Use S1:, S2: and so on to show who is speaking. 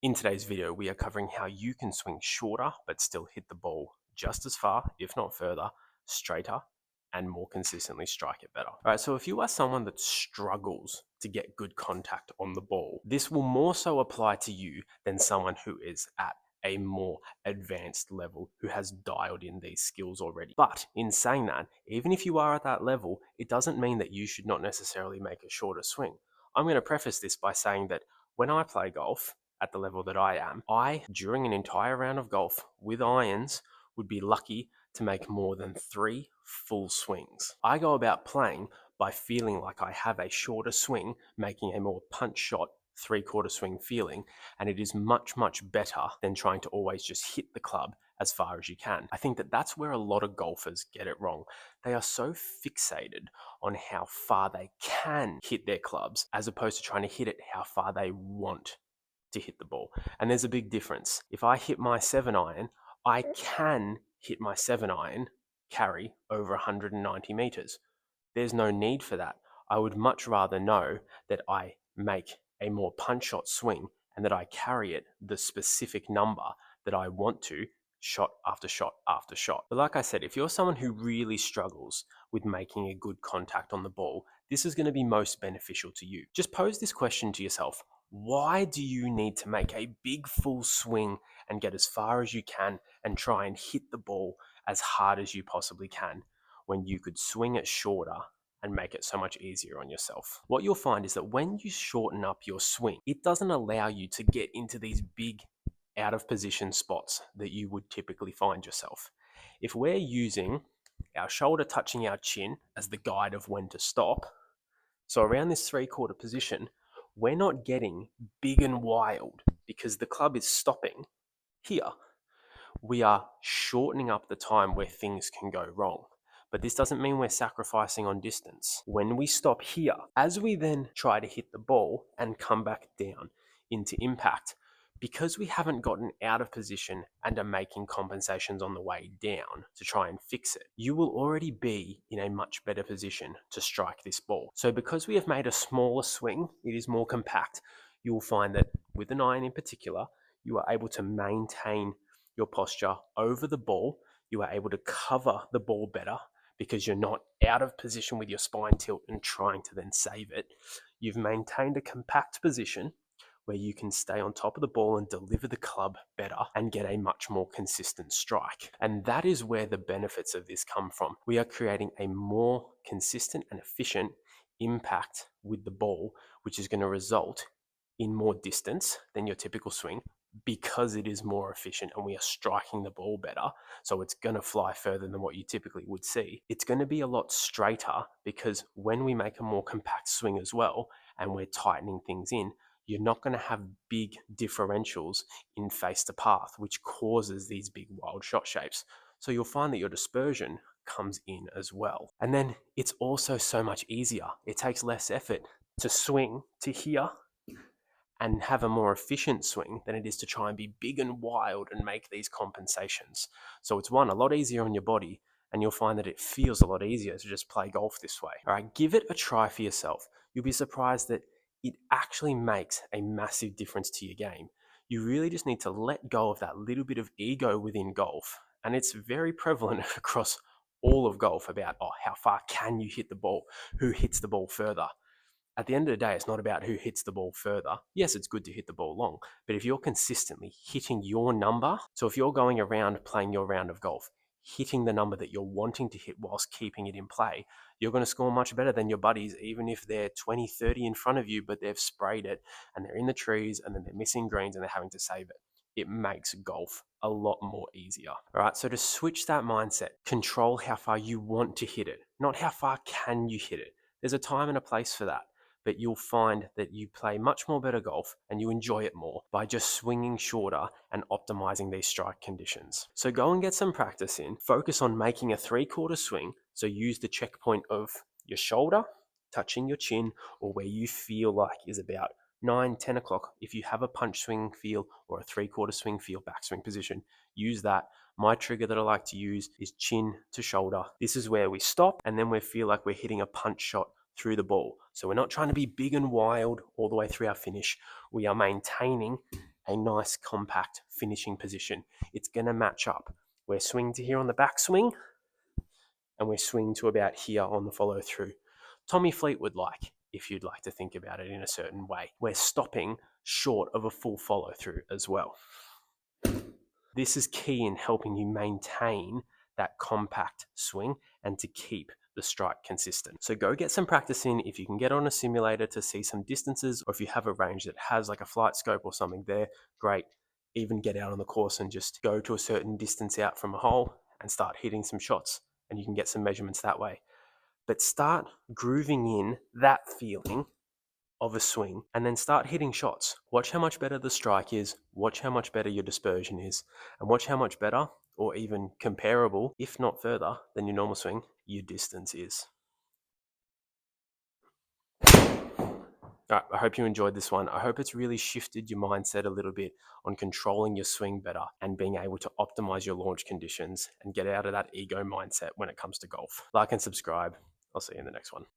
S1: In today's video, we are covering how you can swing shorter but still hit the ball just as far, if not further, straighter, and more consistently strike it better. All right, so if you are someone that struggles to get good contact on the ball, this will more so apply to you than someone who is at a more advanced level, who has dialed in these skills already. But in saying that, even if you are at that level, it doesn't mean that you should not necessarily make a shorter swing. I'm going to preface this by saying that when I play golf, at the level that I am, during an entire round of golf with irons, would be lucky to make more than 3 full swings. I go about playing by feeling like I have a shorter swing, making a more punch shot 3/4 swing feeling, and it is much, much better than trying to always just hit the club as far as you can. I think that that's where a lot of golfers get it wrong. They are so fixated on how far they can hit their clubs as opposed to trying to hit it how far they want to hit the ball. And there's a big difference. If I hit my 7-iron, I can hit my 7-iron carry over 190 meters. There's no need for that. I would much rather know that I make a more punch shot swing and that I carry it the specific number that I want to, shot after shot after shot. But like I said, if you're someone who really struggles with making a good contact on the ball, this is going to be most beneficial to you. Just pose this question to yourself. Why do you need to make a big full swing and get as far as you can and try and hit the ball as hard as you possibly can when you could swing it shorter and make it so much easier on yourself? What you'll find is that when you shorten up your swing, it doesn't allow you to get into these big out of position spots that you would typically find yourself. If we're using our shoulder touching our chin as the guide of when to stop, so around this 3/4 position, we're not getting big and wild because the club is stopping here. We are shortening up the time where things can go wrong. But this doesn't mean we're sacrificing on distance. When we stop here, as we then try to hit the ball and come back down into impact, because we haven't gotten out of position and are making compensations on the way down to try and fix it, you will already be in a much better position to strike this ball. So because we have made a smaller swing, it is more compact, you will find that with an iron in particular, you are able to maintain your posture over the ball. You are able to cover the ball better because you're not out of position with your spine tilt and trying to then save it. You've maintained a compact position where you can stay on top of the ball and deliver the club better and get a much more consistent strike. And that is where the benefits of this come from. We are creating a more consistent and efficient impact with the ball, which is going to result in more distance than your typical swing because it is more efficient and we are striking the ball better. So it's going to fly further than what you typically would see. It's going to be a lot straighter because when we make a more compact swing as well and we're tightening things in, you're not going to have big differentials in face to path, which causes these big wild shot shapes. So you'll find that your dispersion comes in as well. And then it's also so much easier. It takes less effort to swing to here and have a more efficient swing than it is to try and be big and wild and make these compensations. So it's a lot easier on your body, and you'll find that it feels a lot easier to just play golf this way. All right, give it a try for yourself. You'll be surprised that it actually makes a massive difference to your game. You really just need to let go of that little bit of ego within golf, and it's very prevalent across all of golf about, how far can you hit the ball? Who hits the ball further? At the end of the day, it's not about who hits the ball further. Yes, it's good to hit the ball long, but if you're consistently hitting your number, so if you're going around playing your round of golf, hitting the number that you're wanting to hit whilst keeping it in play, you're going to score much better than your buddies, even if they're 20, 30 in front of you, but they've sprayed it and they're in the trees and then they're missing greens and they're having to save it. It makes golf a lot more easier. All right, so to switch that mindset, control how far you want to hit it, not how far can you hit it. There's a time and a place for that. But you'll find that you play much more better golf and you enjoy it more by just swinging shorter and optimizing these strike conditions. So go and get some practice in. Focus on making a 3/4 swing. So use the checkpoint of your shoulder touching your chin, or where you feel like is about 9, 10 o'clock. If you have a punch swing feel or a 3/4 swing feel backswing position, use that. My trigger that I like to use is chin to shoulder. This is where we stop and then we feel like we're hitting a punch shot through the ball. So we're not trying to be big and wild all the way through our finish. We are maintaining a nice compact finishing position. It's going to match up. We're swinging to here on the backswing, and we're swinging to about here on the follow through. Tommy Fleetwood like, if you'd like to think about it in a certain way. We're stopping short of a full follow through as well. This is key in helping you maintain that compact swing and to keep the strike consistent. So go get some practice in. If you can get on a simulator to see some distances, or if you have a range that has like a flight scope or something there, great. Even get out on the course and just go to a certain distance out from a hole and start hitting some shots, and you can get some measurements that way. But start grooving in that feeling of a swing and then start hitting shots. Watch how much better the strike is, watch how much better your dispersion is, and watch how much better, or even comparable, if not further than your normal swing, your distance is. All right, I hope you enjoyed this one. I hope it's really shifted your mindset a little bit on controlling your swing better and being able to optimize your launch conditions and get out of that ego mindset when it comes to golf. Like and subscribe. I'll see you in the next one.